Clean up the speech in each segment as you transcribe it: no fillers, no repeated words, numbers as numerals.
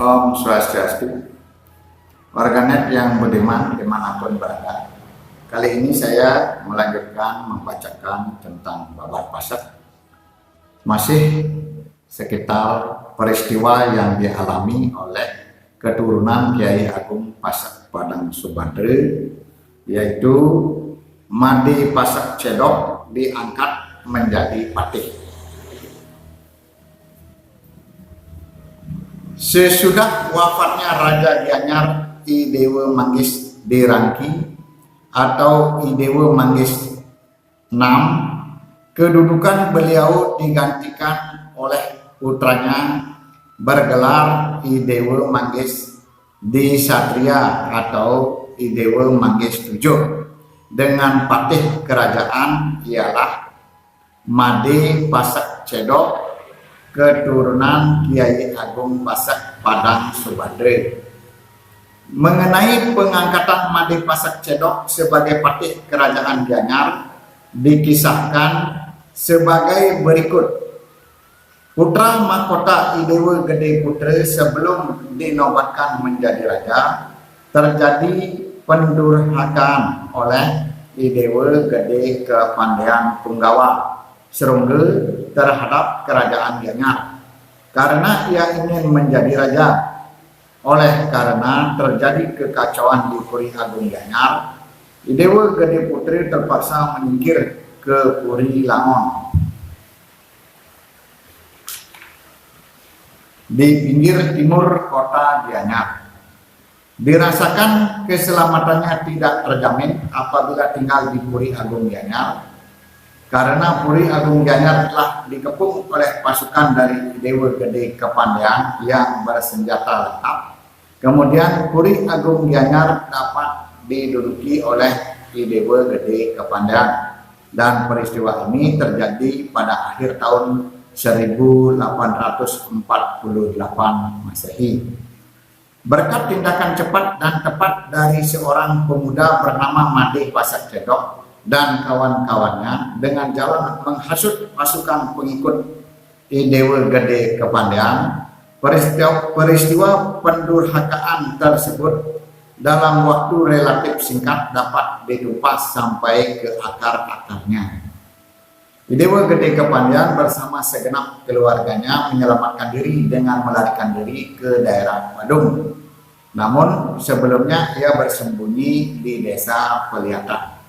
Om Swastiastu, warganet yang budiman dimanapun berada. Kali ini saya melanjutkan membacakan tentang Babat Pasak, masih sekitar peristiwa yang dialami oleh keturunan Kiai Agung Pasak Padang Subandre, yaitu Made Pasak Cedok diangkat menjadi patih. Sesudah wafatnya Raja Gianyar I Dewa Manggis Dirangki atau I Dewa Manggis VI, kedudukan beliau digantikan oleh putranya bergelar I Dewa Manggis Di Satria atau I Dewa Manggis VII, dengan patih kerajaan ialah Made Pasak Cedok, keturunan Kiai Agung Pasak Padang Subandre. Mengenai pengangkatan Made Pasak Cedok sebagai patih kerajaan Gianyar dikisahkan sebagai berikut. Putra mahkota I Dewa Gede Putra sebelum dinobatkan menjadi raja, terjadi pendurhakaan oleh I Dewa Gede Kepandaian Punggawa Serungge terhadap kerajaan Gianyar karena ia ingin menjadi raja. Oleh karena terjadi kekacauan di Puri Agung Gianyar, I Dewa Gede Putri terpaksa menyingkir ke Puri Langon di pinggir timur kota Gianyar. Dirasakan keselamatannya tidak terjamin apabila tinggal di Puri Agung Gianyar, karena Puri Agung Gianyar telah dikepung oleh pasukan dari Dewa Gede Kepandaian yang bersenjata lengkap. Kemudian Puri Agung Gianyar dapat diduduki oleh I Dewa Gede Kepandaian, dan peristiwa ini terjadi pada akhir tahun 1848 Masehi. Berkat tindakan cepat dan tepat dari seorang pemuda bernama Made Pasak Cedok dan kawan-kawannya dengan jalan menghasut pasukan pengikut I Dewa Gede Kepandaian, peristiwa pendurhakaan tersebut dalam waktu relatif singkat dapat ditumpas sampai ke akar-akarnya. I Dewa Gede Kepandaian bersama segenap keluarganya menyelamatkan diri dengan melarikan diri ke daerah Badung. Namun sebelumnya ia bersembunyi di desa Peliatan.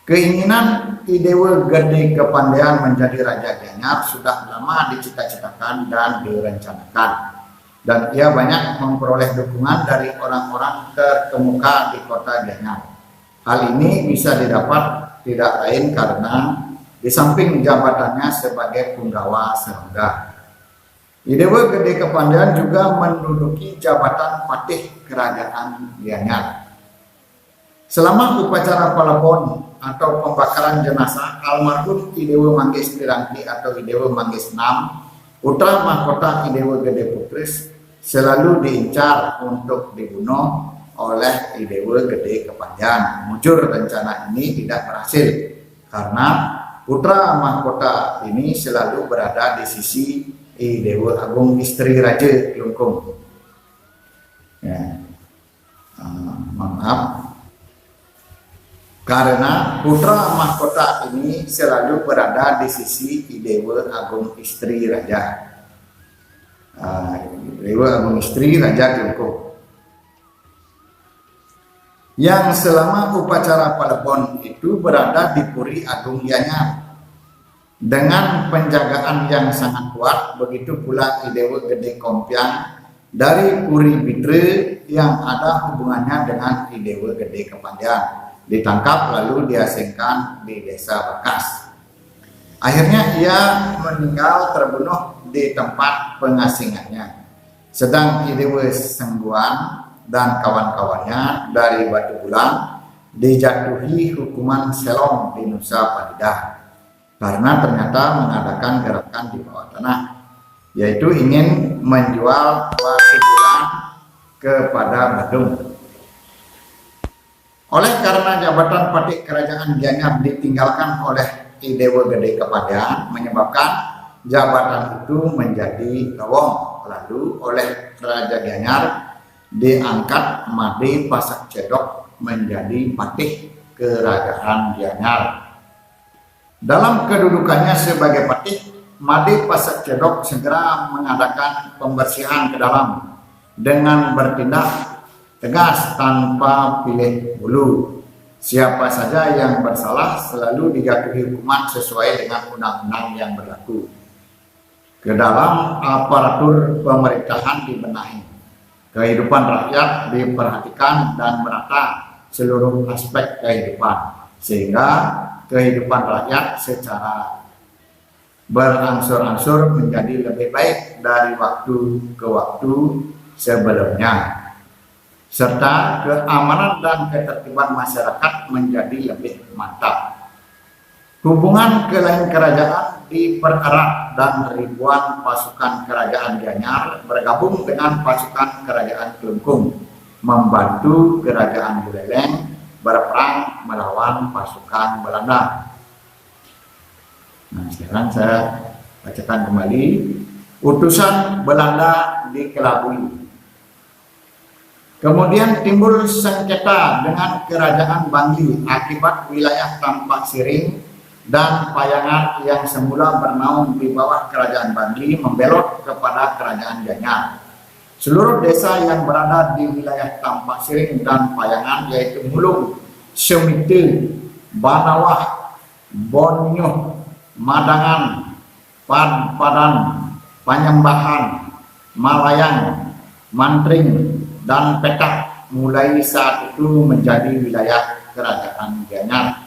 Keinginan I Dewa Gede Kepandaian menjadi Raja Gianyar sudah lama dicita-citakan dan direncanakan, dan ia banyak memperoleh dukungan dari orang-orang terkemuka di kota Gianyar. Hal ini bisa didapat tidak lain karena di samping jabatannya sebagai Punggawa Serangga, I Dewa Gede Kepandaian juga menduduki jabatan patih kerajaan Gianyar. Selama upacara palebon atau pembakaran jenazah almarhum I Dewa Manggis Dirangki atau I Dewa Manggis VI, putra mahkota I Dewa Gede Putris selalu diincar untuk dibunuh oleh I Dewa Gede Kepandaian. Mujur rencana ini tidak berhasil karena putra mahkota ini selalu berada di sisi I Dewa Agung istri Raja Kelungkung. Karena putra mahkota ini selalu berada di sisi I Dewa Agung istri Raja, Dewa Agung istri Raja Kelungkung, yang selama upacara palebon itu berada di Puri Agung Gianyar dengan penjagaan yang sangat kuat. Begitu pula I Dewa Gede Kompiang dari Puri Bitre yang ada hubungannya dengan I Dewa Gede Kepandaian ditangkap lalu diasingkan di desa Bakas. Akhirnya ia meninggal terbunuh di tempat pengasingannya. Sedang I Dewa Sengguan dan kawan-kawannya dari Batu Bulang dijatuhi hukuman selong di Nusa Penida karena ternyata mengadakan gerakan di bawah tanah, yaitu ingin menjual Batu Bulang kepada Badung. Oleh karena jabatan patih kerajaan Gianyar ditinggalkan oleh I Dewa Gede Kepandaian, menyebabkan jabatan itu menjadi lowong. Lalu oleh Raja Gianyar diangkat Made Pasak Cedok menjadi patih Kerajaan Gianyar. Dalam kedudukannya sebagai patih, Made Pasak Cedok segera mengadakan pembersihan ke dalam dengan bertindak tegas tanpa pilih bulu. Siapa saja yang bersalah selalu dijatuhi hukuman sesuai dengan undang-undang yang berlaku. Ke dalam aparatur pemerintahan dibenahi. Kehidupan rakyat diperhatikan dan merata seluruh aspek kehidupan, sehingga kehidupan rakyat secara berangsur-angsur menjadi lebih baik dari waktu ke waktu sebelumnya, serta keamanan dan ketertiban masyarakat menjadi lebih mantap. Hubungan ke lain kerajaan dipererat dan ribuan pasukan kerajaan Gianyar bergabung dengan pasukan kerajaan Kelungkung membantu kerajaan Buleleng berperang melawan pasukan Belanda. Nah, sekarang saya bacakan kembali utusan Belanda dikelabui. Kemudian timbul sengketa dengan kerajaan Bangli akibat wilayah Tampak Siring dan Payangan yang semula bernaung di bawah kerajaan Bangli membelot kepada kerajaan Gianyar. Seluruh desa yang berada di wilayah Tampak Siring dan Payangan, yaitu Mulung, Semite, Banawah, Bonyuh, Madangan, Padan, Panyembahan, Malayang, Mantring, dan Petak mulai saat itu menjadi wilayah kerajaan Gianyar.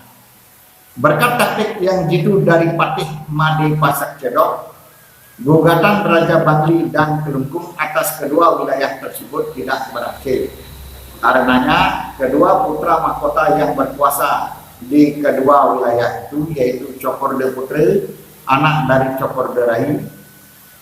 Berkat taktik yang jitu dari patih Made Pasak Cedok, gugatan Raja Bangli dan Kelungkung atas kedua wilayah tersebut tidak berhasil. Karenanya kedua putra mahkota yang berkuasa di kedua wilayah itu, yaitu Cokorde Putra, anak dari Cokorde Rai,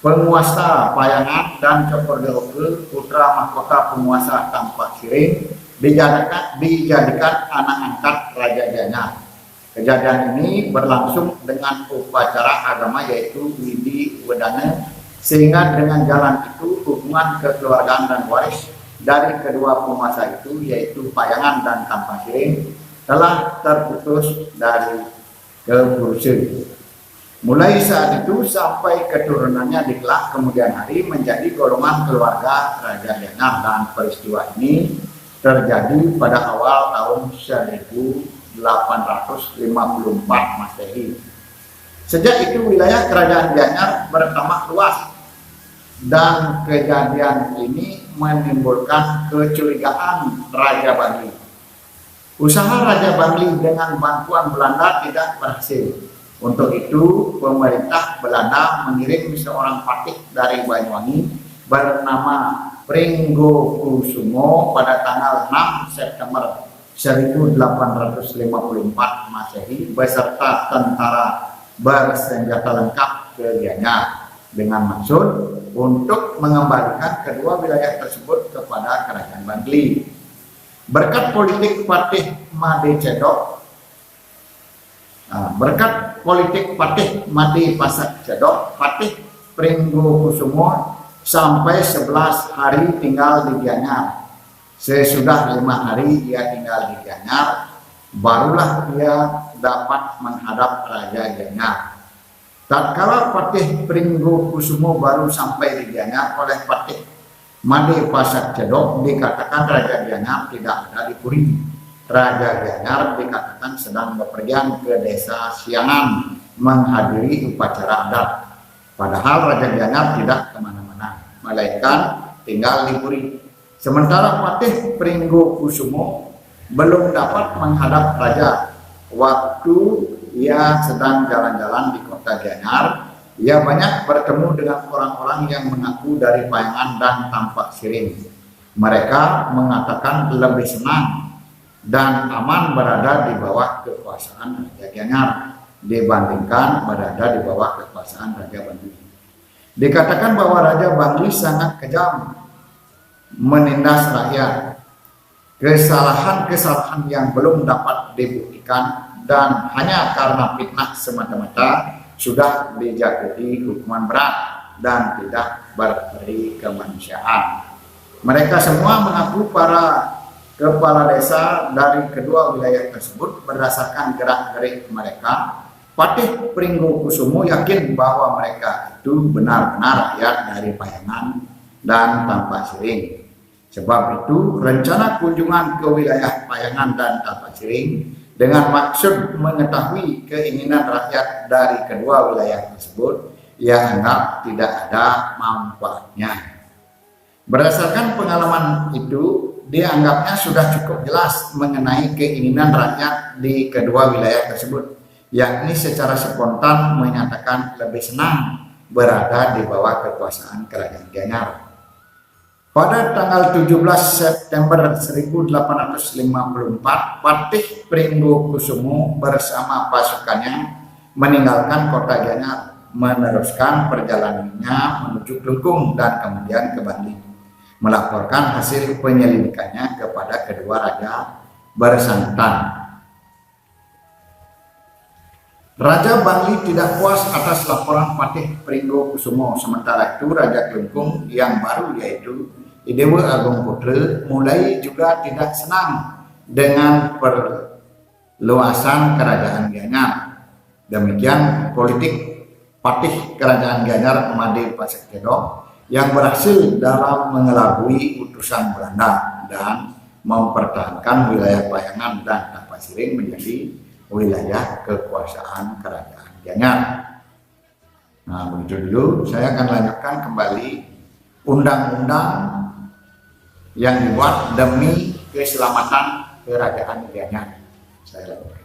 penguasa Payangan, dan Cokorde Oke, putra mahkota penguasa Tampak Siring, dijadikan anak angkat Raja Gianyar. Kejadian ini berlangsung dengan upacara agama, yaitu Widi Wedana, sehingga dengan jalan itu hubungan kekeluargaan dan waris dari kedua penguasa itu, yaitu Payangan dan Tampak Siring, telah terputus dari kepurusan. Mulai saat itu sampai keturunannya di kelak kemudian hari menjadi golongan keluarga Raja Gianyar, dan peristiwa ini terjadi pada awal tahun 1854 Masehi. Sejak itu wilayah kerajaan Gianyar bertambah luas, dan kejadian ini menimbulkan kecurigaan Raja Bangli. Usaha Raja Bangli dengan bantuan Belanda tidak berhasil. Untuk itu pemerintah Belanda mengirim seorang patih dari Banyuwangi bernama Pringgo Kusumo pada tanggal 6 September 1854 Masehi beserta tentara bersenjata lengkap ke Gianyar dengan maksud untuk mengembalikan kedua wilayah tersebut kepada kerajaan Bangli. Berkat politik patih Made Cedok, patih Made Pasak Cedok, patih Pringgo Kusumo sampai 11 hari tinggal di Gianyar. Sesudah 5 hari ia tinggal di Gianyar, barulah ia dapat menghadap Raja Gianyar. Tatkala patih Pringgo Kusumo baru sampai di Gianyar, oleh patih Made Pasak Cedok dikatakan Raja Gianyar tidak ada di Puri. Raja Gianyar dikatakan sedang bepergian ke desa Siangan menghadiri upacara adat. Padahal Raja Gianyar tidak kemana-mana, melainkan tinggal di Puri. Sementara patih Pringgo Kusumo belum dapat menghadap raja. Waktu ia sedang jalan-jalan di kota Gianyar, ia banyak bertemu dengan orang-orang yang mengaku dari Payangan dan Tampak Siring. Mereka mengatakan lebih senang dan aman berada di bawah kekuasaan Raja Gianyar dibandingkan berada di bawah kekuasaan Raja Bangli. Dikatakan bahwa Raja Bangli sangat kejam, menindas rakyat, kesalahan-kesalahan yang belum dapat dibuktikan, dan hanya karena fitnah semata-mata sudah dijatuhi hukuman berat dan tidak berperi kemanusiaan. Mereka semua mengaku para kepala desa dari kedua wilayah tersebut berdasarkan gerak-gerik mereka. Patih Pringgokusumo yakin bahwa mereka itu benar-benar rakyat dari Payangan dan Tampak Siring. Sebab itu rencana kunjungan ke wilayah Payangan dan Tampak Siring dengan maksud mengetahui keinginan rakyat dari kedua wilayah tersebut ia anggap tidak ada manfaatnya. Berdasarkan pengalaman itu, dia anggapnya sudah cukup jelas mengenai keinginan rakyat di kedua wilayah tersebut, yakni secara spontan menyatakan lebih senang berada di bawah kekuasaan Kerajaan Gianyar. Pada tanggal 17 September 1854, Patih Pringgokusumo bersama pasukannya meninggalkan kota Gianyar, meneruskan perjalanannya menuju Kelungkung dan kemudian ke Bangli, melaporkan hasil penyelidikannya kepada kedua raja bersangkutan. Raja Bangli tidak puas atas laporan Patih Pringgokusumo, sementara itu Raja Kelungkung yang baru yaitu Idewa Agung Putra mulai juga tidak senang dengan perluasan Kerajaan Gianyar. Demikian politik Patih Kerajaan Gianyar Made Pasak Cedok yang berhasil dalam mengelabui utusan Belanda dan mempertahankan wilayah Payangan dan Tampak Siring menjadi wilayah kekuasaan Kerajaan Gianyar. Nah, begitu dulu. Saya akan lanjutkan kembali undang-undang yang dibuat demi keselamatan Kerajaan Gianyar. Saya lakukan.